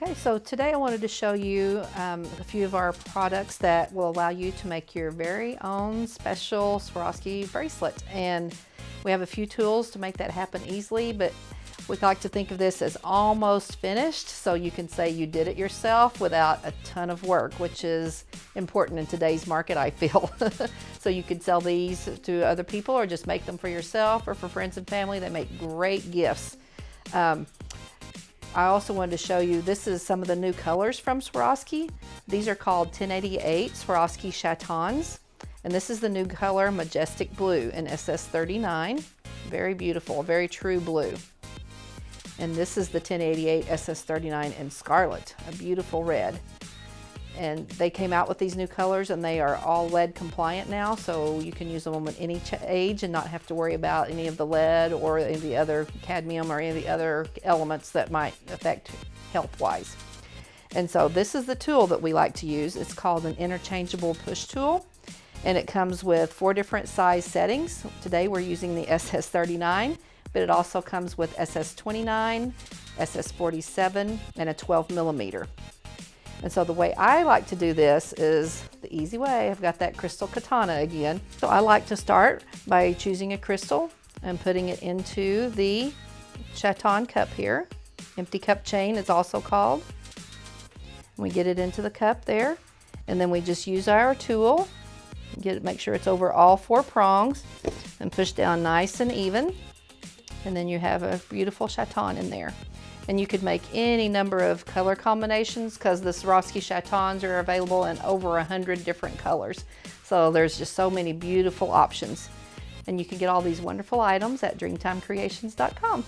Okay, so today I wanted to show you a few of our products that will allow you to make your very own special Swarovski bracelet. And we have a few tools to make that happen easily, but we like to think of this as almost finished, so you can say you did it yourself without a ton of work, which is important in today's market, I feel. So you could sell these to other people or just make them for yourself or for friends and family. They make great gifts. I also wanted to show you, this is some of the new colors from Swarovski. These are called 1088 Swarovski chatons. And this is the new color Majestic Blue in SS39. Very beautiful, very true blue. And this is the 1088 SS39 in Scarlet, a beautiful red. And they came out with these new colors and they are all lead compliant now, so you can use them at any age and not have to worry about any of the lead or any of the other cadmium or any of the other elements that might affect health-wise. And so this is the tool that we like to use. It's called an interchangeable push tool, and it comes with 4 different size settings. Today we're using the SS39, but it also comes with SS29, SS47, and a 12 millimeter. And so the way I like to do this is the easy way. I've got that crystal katana again. So I like to start by choosing a crystal and putting it into the chaton cup here. Empty cup chain is also called. We get it into the cup there, and then we just use our tool, make sure it's over all 4 prongs, and push down nice and even. And then you have a beautiful chaton in there. And you could make any number of color combinations because the Swarovski chatons are available in over 100 different colors. So there's just so many beautiful options. And you can get all these wonderful items at dreamtimecreations.com.